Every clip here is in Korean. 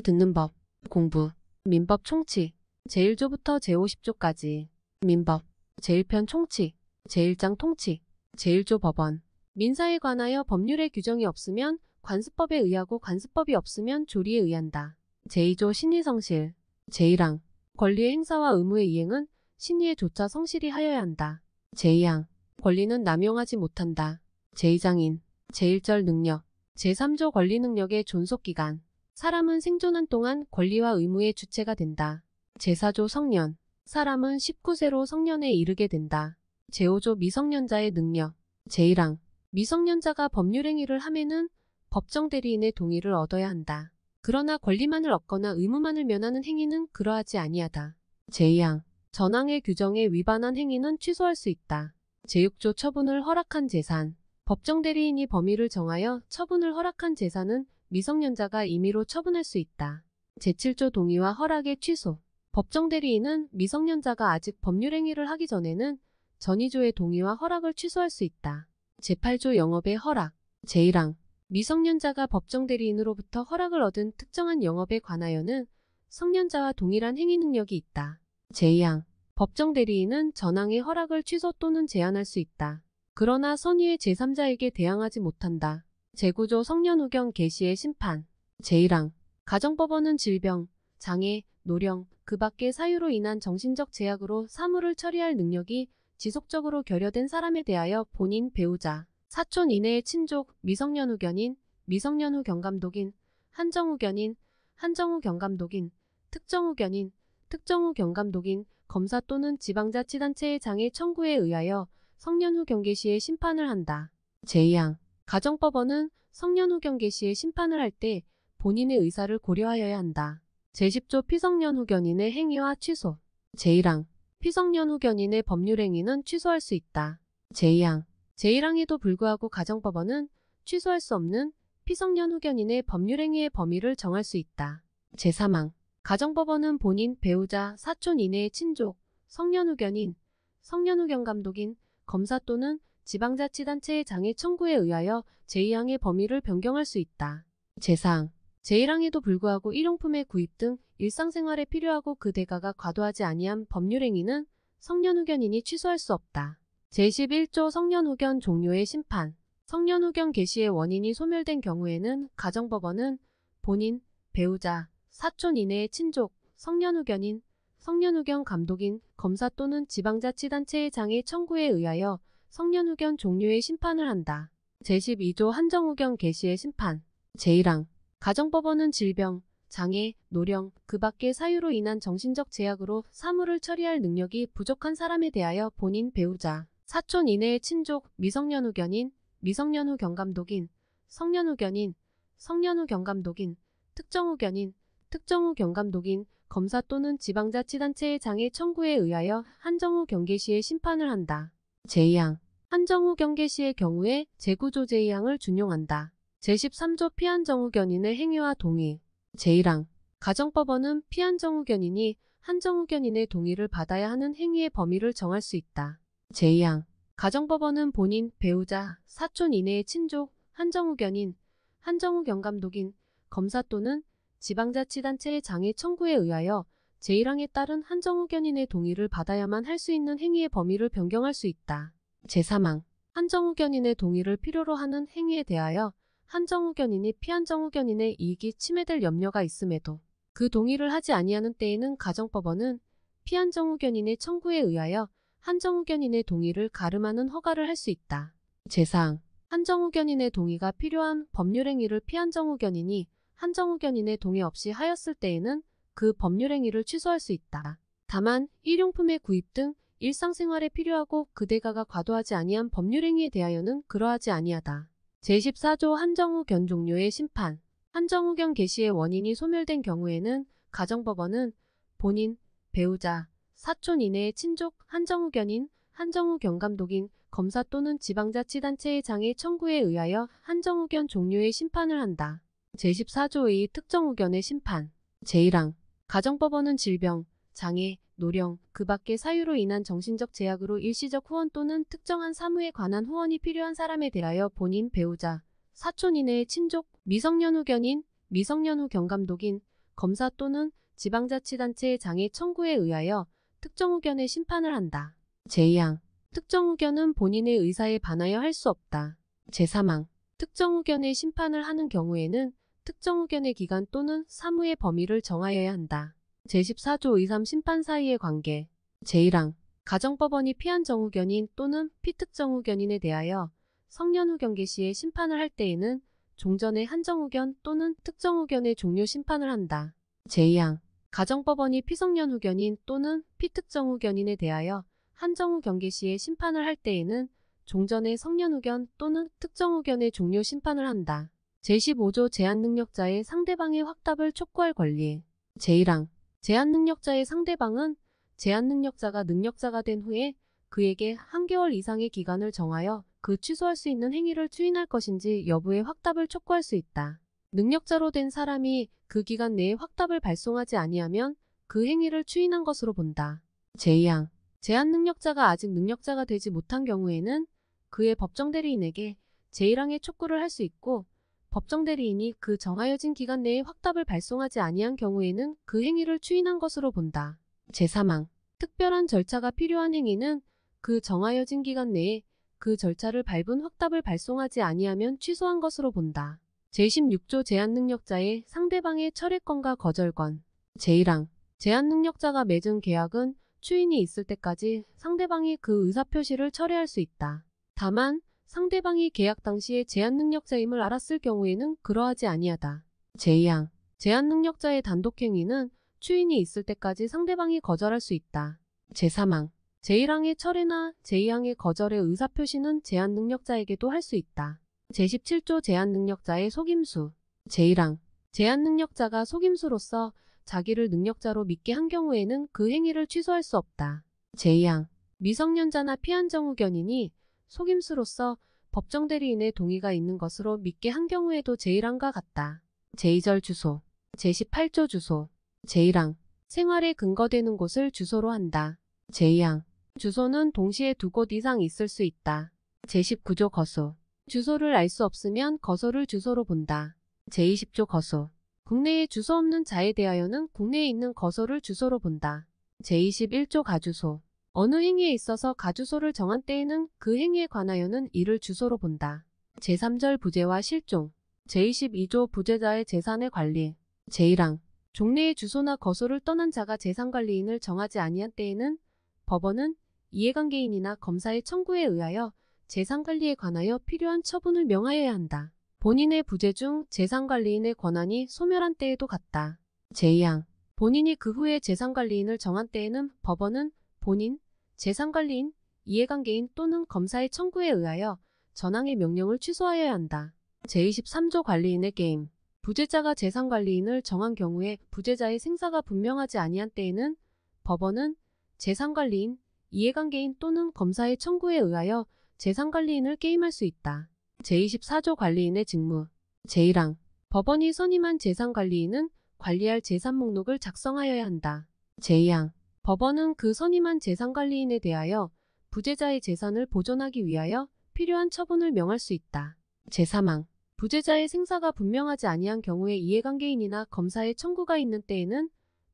듣는 법, 공부, 민법 총칙, 제1조부터 제50조까지, 민법, 제1편 총칙, 제1장 통칙, 제1조 법원, 민사에 관하여 법률의 규정이 없으면 관습법에 의하고 관습법이 없으면 조리에 의한다. 제2조 신의성실, 제1항, 권리의 행사와 의무의 이행은 신의의 조차 성실히 하여야 한다. 제2항, 권리는 남용하지 못한다. 제2장인, 제1절 능력, 제3조 권리 능력의 존속기간, 사람은 생존한 동안 권리와 의무의 주체가 된다. 제4조 성년, 사람은 19세로 성년에 이르게 된다. 제5조 미성년자의 능력, 제1항, 미성년자가 법률행위를 함에는 법정 대리인의 동의를 얻어야 한다. 그러나 권리만을 얻거나 의무만을 면하는 행위는 그러하지 아니하다. 제2항, 전항의 규정에 위반한 행위는 취소할 수 있다. 제6조 처분을 허락한 재산, 법정 대리인이 범위를 정하여 처분을 허락한 재산은 미성년자가 임의로 처분할 수 있다. 제7조 동의와 허락의 취소, 법정 대리인은 미성년자가 아직 법률행위를 하기 전에는 전의조의 동의와 허락을 취소할 수 있다. 제8조 영업의 허락, 제1항, 미성년자가 법정 대리인으로부터 허락을 얻은 특정한 영업에 관하여는 성년자와 동일한 행위 능력이 있다. 제2항, 법정 대리인은 전항의 허락을 취소 또는 제한할 수 있다. 그러나 선의의 제3자에게 대항하지 못한다. 제9조 성년후견 개시의 심판, 제1항, 가정법원은 질병, 장애, 노령, 그 밖의 사유로 인한 정신적 제약으로 사무를 처리할 능력이 지속적으로 결여된 사람에 대하여 본인, 배우자, 사촌 이내의 친족, 미성년후견인, 미성년후 경감독인, 한정후견인, 한정후 경감독인, 특정후견인, 특정후 경감독인, 검사 또는 지방자치단체의 장애 청구에 의하여 성년후 경계시의 심판을 한다. 제2항, 가정법원은 성년후 경계시의 심판을 할 때 본인의 의사를 고려하여야 한다. 제10조 피성년후견인의 행위와 취소, 제1항, 피성년후견인의 법률행위는 취소할 수 있다. 제2항, 제1항에도 불구하고 가정법원은 취소할 수 없는 피성년후견인의 법률행위의 범위를 정할 수 있다. 제3항, 가정법원은 본인, 배우자, 사촌 이내의 친족, 성년후견인, 성년후 경감독인, 검사 또는 지방자치단체의 장애 청구에 의하여 제2항의 범위를 변경할 수 있다. 제4항, 제1항에도 불구하고 일용품의 구입 등 일상생활에 필요하고 그 대가가 과도하지 아니한 법률행위는 성년후견인이 취소할 수 없다. 제11조 성년후견 종료의 심판, 성년후견 개시의 원인이 소멸된 경우에는 가정법원은 본인, 배우자, 사촌 이내의 친족, 성년후견인, 성년후견 감독인, 검사 또는 지방자치단체의 장애 청구에 의하여 성년후견 종료의 심판을 한다. 제12조 한정후견 개시의 심판, 제1항, 가정법원은 질병, 장애, 노령, 그 밖의 사유로 인한 정신적 제약으로 사무를 처리할 능력이 부족한 사람에 대하여 본인, 배우자, 사촌 이내의 친족, 미성년후견인, 미성년후 경감독인, 성년후견인, 성년후 경감독인, 특정후견인, 특정후 경감독인, 검사 또는 지방자치단체의 장애 청구에 의하여 한정후 경계시의 심판을 한다. 제2항, 한정후 경계시의 경우에 제9조 제2항을 준용한다. 제13조 피한정후견인의 행위와 동의, 제1항, 가정법원은 피한정후견인이 한정후견인의 동의를 받아야 하는 행위의 범위를 정할 수 있다. 제2항, 가정법원은 본인, 배우자, 사촌 이내의 친족, 한정후견인, 한정후 경감독인, 검사 또는 지방자치단체의 장애 청구에 의하여 제1항에 따른 한정후견인의 동의를 받아야만 할 수 있는 행위의 범위를 변경할 수 있다. 제3항, 한정후견인의 동의를 필요로 하는 행위에 대하여 한정후견인이 피한정후견인의 이익이 침해될 염려가 있음에도 그 동의를 하지 아니하는 때에는 가정법원은 피한정후견인의 청구에 의하여 한정후견인의 동의를 가름하는 허가를 할 수 있다. 제4항, 한정후견인의 동의가 필요한 법률행위를 피한정후견인이 한정후견인의 동의 없이 하였을 때에는 그 법률행위를 취소할 수 있다. 다만 일용품의 구입 등 일상생활에 필요하고 그 대가가 과도하지 아니한 법률행위에 대하여는 그러하지 아니하다. 제14조 한정후견 종료의 심판, 한정후견 개시의 원인이 소멸된 경우에는 가정법원은 본인, 배우자, 사촌 이내의 친족, 한정후견인, 한정후 경감독인, 검사 또는 지방자치단체의 장애 청구에 의하여 한정후견 종료의 심판을 한다. 제14조의 특정후견의 심판, 제1항, 가정법원은 질병, 장애, 노령, 그 밖의 사유로 인한 정신적 제약으로 일시적 후원 또는 특정한 사무에 관한 후원이 필요한 사람에 대하여 본인, 배우자, 사촌 이내의 친족, 미성년후견인, 미성년후 경감독인, 검사 또는 지방자치단체의 장애 청구에 의하여 특정 의견의 심판을 한다. 제2항 특정 의견은 본인의 의사에 반하여 할 수 없다. 제3항 특정 의견의 심판을 하는 경우에는 특정 의견의 기간 또는 사무의 범위를 정하여야 한다. 제14조 2, 3 심판 사이의 관계. 제1항 가정법원이 피한 정의견인 또는 피특정 의견인에 대하여 성년 의견 개시에 심판을 할 때에는 종전의 한정 의견 또는 특정 의견의 종료 심판을 한다. 제2항 가정법원이 피성년 의견인 또는 피특정 의견인에 대하여 한정 의견 개시에 심판을 할 때에는 종전의 성년 의견 또는 특정 의견의 종료 심판을 한다. 제15조 제한능력자의 상대방의 확답을 촉구할 권리. 제1항 제한능력자의 상대방은 제한능력자가 능력자가 된 후에 그에게 한 개월 이상의 기간을 정하여 그 취소할 수 있는 행위를 추인할 것인지 여부의 확답을 촉구할 수 있다. 능력자로 된 사람이 그 기간 내에 확답을 발송하지 아니하면 그 행위를 추인한 것으로 본다. 제2항 제한능력자가 아직 능력자가 되지 못한 경우에는 그의 법정대리인에게 제1항의 촉구를 할 수 있고 법정대리인이 그 정하여진 기간 내에 확답을 발송하지 아니한 경우에는 그 행위를 추인한 것으로 본다. 제3항 특별한 절차가 필요한 행위는 그 정하여진 기간 내에 그 절차를 밟은 확답을 발송하지 아니하면 취소한 것으로 본다. 제16조 제한능력자의 상대방의 철회권과 거절권. 제1항 제한능력자가 맺은 계약은 추인이 있을 때까지 상대방이 그 의사표시를 철회할 수 있다. 다만 상대방이 계약 당시에 제한능력자임을 알았을 경우에는 그러하지 아니하다. 제2항 제한능력자의 단독행위는 추인이 있을 때까지 상대방이 거절할 수 있다. 제3항 제1항의 철회나 제2항의 거절의 의사표시는 제한능력자에게도 할 수 있다. 제17조 제한능력자의 속임수. 제1항 제한능력자가 속임수로서 자기를 능력자로 믿게 한 경우에는 그 행위를 취소할 수 없다. 제2항 미성년자나 피한정 의견인이 속임수로서 법정대리인의 동의가 있는 것으로 믿게 한 경우에도 제1항과 같다. 제2절 주소. 제18조 주소. 제1항 생활에 근거되는 곳을 주소로 한다. 제2항 주소는 동시에 두 곳 이상 있을 수 있다. 제19조 거소. 주소를 알 수 없으면 거소를 주소로 본다. 제20조 거소. 국내에 주소 없는 자에 대하여는 국내에 있는 거소를 주소로 본다. 제21조 가주소. 어느 행위에 있어서 가주소를 정한 때에는 그 행위에 관하여는 이를 주소로 본다. 제3절 부재와 실종. 제22조 부재자의 재산의 관리. 제1항 종래의 주소나 거소를 떠난 자가 재산관리인을 정하지 아니한 때에는 법원은 이해관계인이나 검사의 청구에 의하여 재산관리에 관하여 필요한 처분을 명하여야 한다. 본인의 부재 중 재산관리인의 권한이 소멸한 때에도 같다. 제2항 본인이 그 후에 재산관리인을 정한 때에는 법원은 본인, 재산관리인, 이해관계인 또는 검사의 청구에 의하여 전항의 명령을 취소하여야 한다. 제23조 관리인의 게임. 부재자가 재산관리인을 정한 경우에 부재자의 생사가 분명하지 아니한 때에는 법원은 재산관리인, 이해관계인 또는 검사의 청구에 의하여 재산관리인을 게임할 수 있다. 제24조 관리인의 직무. 제1항 법원이 선임한 재산관리인은 관리할 재산 목록을 작성하여야 한다. 제2항 법원은 그 선임한 재산관리인에 대하여 부재자의 재산을 보존하기 위하여 필요한 처분을 명할 수 있다. 제3항 부재자의 생사가 분명하지 아니한 경우에 이해관계인이나 검사의 청구가 있는 때에는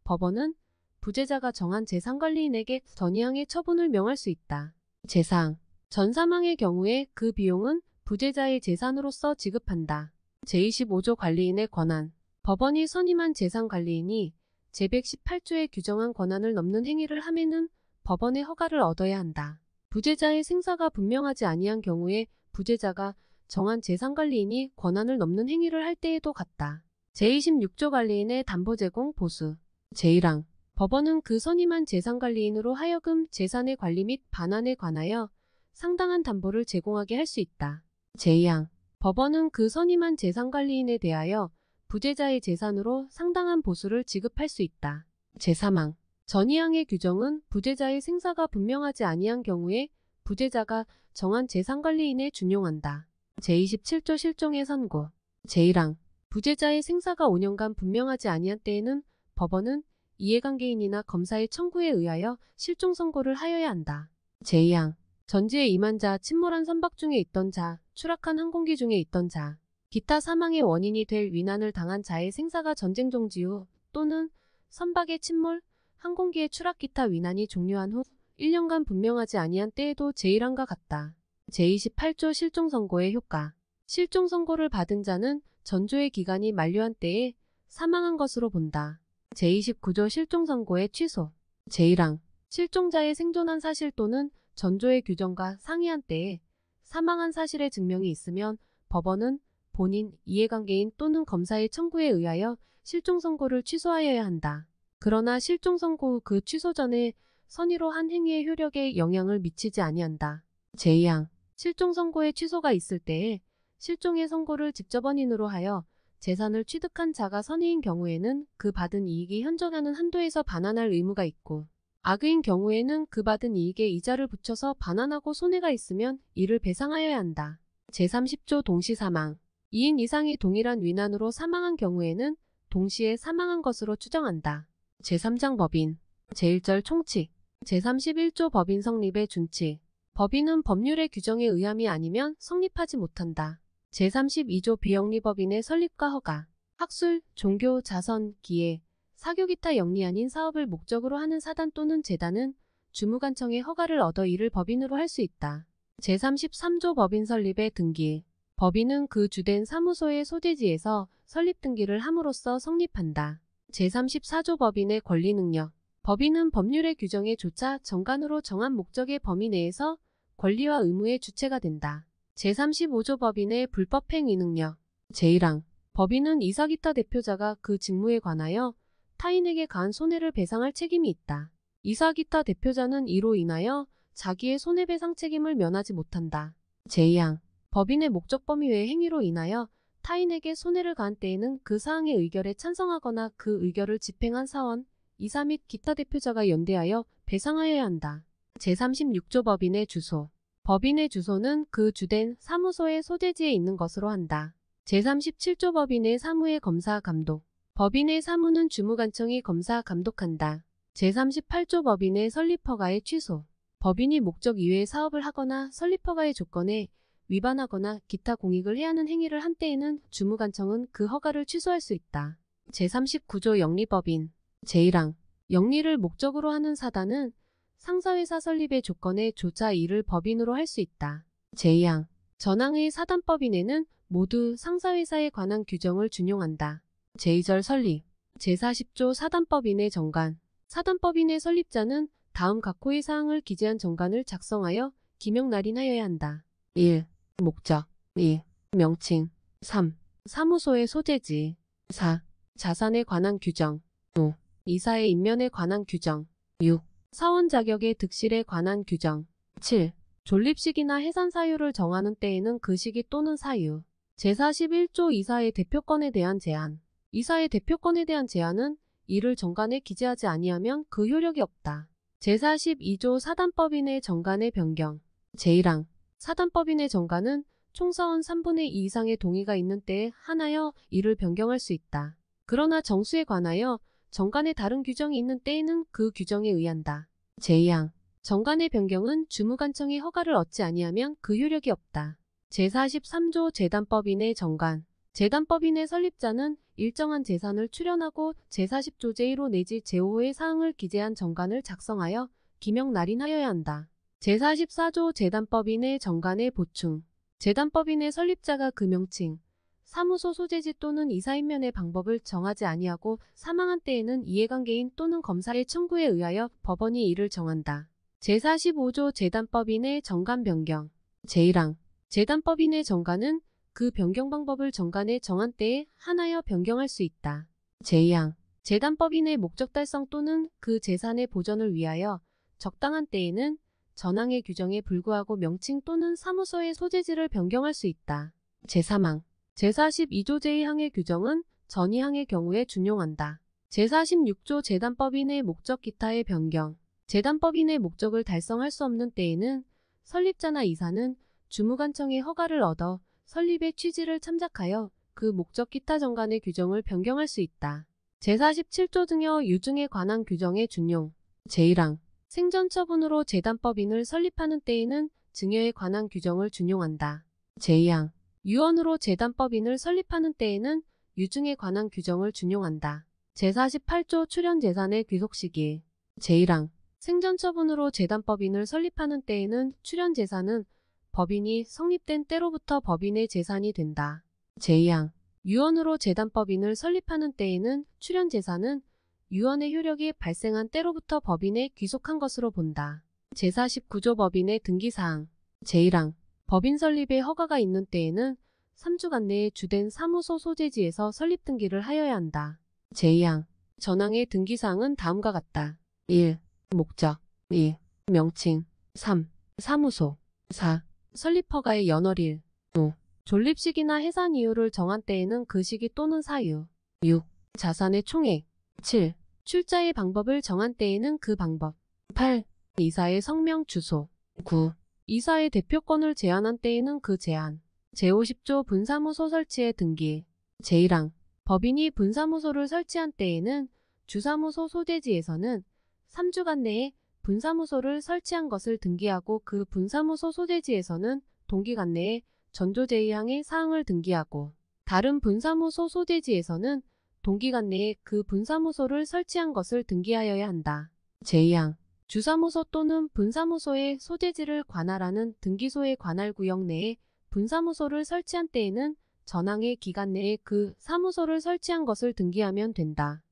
법원은 부재자가 정한 재산관리인에게 전이항의 처분을 명할 수 있다. 제4항 전 사망의 경우에 그 비용은 부재자의 재산으로서 지급한다. 제25조 관리인의 권한. 법원이 선임한 재산관리인이 제118조에 규정한 권한을 넘는 행위를 함에는 법원의 허가를 얻어야 한다. 부재자의 생사가 분명하지 아니한 경우에 부재자가 정한 재산관리인이 권한을 넘는 행위를 할 때에도 같다. 제26조 관리인의 담보 제공 보수. 제1항 법원은 그 선임한 재산관리인으로 하여금 재산의 관리 및 반환에 관하여 상당한 담보를 제공하게 할 수 있다. 제2항 법원은 그 선임한 재산관리인에 대하여 부재자의 재산으로 상당한 보수를 지급할 수 있다. 제3항 전이항의 규정은 부재자의 생사가 분명하지 아니한 경우에 부재자가 정한 재산관리인에 준용한다. 제27조 실종의 선고. 제1항 부재자의 생사가 5년간 분명하지 아니한 때에는 법원은 이해관계인이나 검사의 청구에 의하여 실종 선고를 하여야 한다. 제2항 전지에 임한 자, 침몰한 선박 중에 있던 자, 추락한 항공기 중에 있던 자, 기타 사망의 원인이 될 위난을 당한 자의 생사가 전쟁 종지 후 또는 선박의 침몰, 항공기의 추락 기타 위난이 종료한 후 1년간 분명하지 아니한 때에도 제1항과 같다. 제28조 실종선고의 효과. 실종선고를 받은 자는 전조의 기간이 만료한 때에 사망한 것으로 본다. 제29조 실종선고의 취소. 제1항. 실종자의 생존한 사실 또는 전조의 규정과 상이한 때에 사망한 사실의 증명이 있으면 법원은 본인, 이해관계인 또는 검사의 청구에 의하여 실종선고를 취소하여야 한다. 그러나 실종선고 후 그 취소 전에 선의로 한 행위의 효력에 영향을 미치지 아니한다. 제2항. 실종선고의 취소가 있을 때에 실종의 선고를 직접 원인으로 하여 재산을 취득한 자가 선의인 경우에는 그 받은 이익이 현저하는 한도에서 반환할 의무가 있고, 악의인 경우에는 그 받은 이익에 이자를 붙여서 반환하고 손해가 있으면 이를 배상하여야 한다. 제30조 동시사망. 2인 이상이 동일한 위난으로 사망한 경우에는 동시에 사망한 것으로 추정한다. 제3장 법인. 제1절 총칙. 제31조 법인 성립의 준칙. 법인은 법률의 규정에 의함이 아니면 성립하지 못한다. 제32조 비영리법인의 설립과 허가. 학술, 종교, 자선, 기회, 사교 기타 영리 아닌 사업을 목적으로 하는 사단 또는 재단은 주무관청의 허가를 얻어 이를 법인으로 할 수 있다. 제33조 법인 설립의 등기. 법인은 그 주된 사무소의 소재지에서 설립 등기를 함으로써 성립한다. 제34조 법인의 권리 능력. 법인은 법률의 규정에 조차 정관으로 정한 목적의 범위 내에서 권리와 의무의 주체가 된다. 제35조 법인의 불법행위 능력. 제1항. 법인은 이사 기타 대표자가 그 직무에 관하여 타인에게 가한 손해를 배상할 책임이 있다. 이사 기타 대표자는 이로 인하여 자기의 손해배상 책임을 면하지 못한다. 제2항. 법인의 목적 범위 외의 행위로 인하여 타인에게 손해를 가한 때에는 그 사항의 의결에 찬성하거나 그 의결을 집행한 사원, 이사 및 기타 대표자가 연대하여 배상하여야 한다. 제36조 법인의 주소. 법인의 주소는 그 주된 사무소의 소재지에 있는 것으로 한다. 제37조 법인의 사무의 검사 감독. 법인의 사무는 주무관청이 검사 감독한다. 제38조 법인의 설립허가의 취소. 법인이 목적 이외의 사업을 하거나 설립허가의 조건에 위반하거나 기타 공익을 해하는 행위를 한 때에는 주무관청은 그 허가를 취소할 수 있다. 제39조 영리법인. 제1항. 영리를 목적으로 하는 사단은 상사회사 설립의 조건에 조차 이를 법인으로 할 수 있다. 제2항. 전항의 사단법인에는 모두 상사회사에 관한 규정을 준용한다. 제2절 설립. 제40조 사단법인의 정관. 사단법인의 설립자는 다음 각호의 사항을 기재한 정관을 작성하여 기명 날인하여야 한다. 1. 목적. 2. 명칭. 3. 사무소의 소재지. 4. 자산에 관한 규정. 5. 이사의 인면에 관한 규정. 6. 사원 자격의 득실에 관한 규정. 7. 존립식이나 해산 사유를 정하는 때에는 그 시기 또는 사유. 제41조 이사의 대표권에 대한 제한. 이사의 대표권에 대한 제한은 이를 정관에 기재하지 아니하면 그 효력이 없다. 제42조 사단법인의 정관의 변경. 제1항. 사단법인의 정관은 총사원 3분의 2 이상의 동의가 있는 때에 한하여 이를 변경할 수 있다. 그러나 정수에 관하여 정관에 다른 규정이 있는 때에는 그 규정에 의한다. 제2항. 정관의 변경은 주무관청이 허가를 얻지 아니하면 그 효력이 없다. 제43조 재단법인의 정관. 재단법인의 설립자는 일정한 재산을 출연하고 제40조 제1호 내지 제5호의 사항을 기재한 정관을 작성하여 기명 날인하여야 한다. 제44조 재단법인의 정관의 보충. 재단법인의 설립자가 그 명칭, 사무소 소재지 또는 이사인면의 방법을 정하지 아니하고 사망한 때에는 이해관계인 또는 검사의 청구에 의하여 법원이 이를 정한다. 제45조 재단법인의 정관 변경. 제1항. 재단법인의 정관은 그 변경 방법을 정관에 정한 때에 한하여 변경할 수 있다. 제2항. 재단법인의 목적 달성 또는 그 재산의 보전을 위하여 적당한 때에는 전항의 규정에 불구하고 명칭 또는 사무소의 소재지를 변경할 수 있다. 제3항. 제42조 제2항의 규정은 전2항의 경우에 준용한다. 제46조 재단법인의 목적 기타의 변경. 재단법인의 목적을 달성할 수 없는 때에는 설립자나 이사는 주무관청의 허가를 얻어 설립의 취지를 참작하여 그 목적 기타 정관의 규정을 변경할 수 있다. 제47조 증여 유증에 관한 규정의 준용. 제1항. 생전처분으로 재단법인을 설립하는 때에는 증여에 관한 규정을 준용한다. 제2항. 유언으로 재단법인을 설립하는 때에는 유증에 관한 규정을 준용한다. 제48조 출연재산의 귀속시기. 제1항 생전처분으로 재단법인을 설립하는 때에는 출연재산은 법인이 성립된 때로부터 법인의 재산이 된다. 제2항 유언으로 재단법인을 설립하는 때에는 출연재산은 유언의 효력이 발생한 때로부터 법인에 귀속한 것으로 본다. 제49조 법인의 등기사항. 제1항 법인 설립의 허가가 있는 때에는 3주간 내에 주된 사무소 소재지에서 설립 등기를 하여야 한다. 제2항 전항의 등기사항은 다음과 같다. 1. 목적. 2. 명칭. 3. 사무소. 4. 설립허가의 연월일. 5. 존립시기나 해산 이유를 정한 때에는 그 시기 또는 사유. 6. 자산의 총액. 7. 출자의 방법을 정한 때에는 그 방법. 8. 이사의 성명 주소. 9. 이사의 대표권을 제한한 때에는 그 제한. 제50조 분사무소 설치의 등기. 제1항 법인이 분사무소를 설치한 때에는 주사무소 소재지에서는 3주간 내에 분사무소를 설치한 것을 등기하고 그 분사무소 소재지에서는 동기간 내에 전조 제2항의 사항을 등기하고 다른 분사무소 소재지에서는 동기간 내에 그 분사무소를 설치한 것을 등기하여야 한다. 제2항 주사무소 또는 분사무소의 소재지를 관할하는 등기소의 관할 구역 내에 분사무소를 설치한 때에는 전항의 기간 내에 그 사무소를 설치한 것을 등기하면 된다.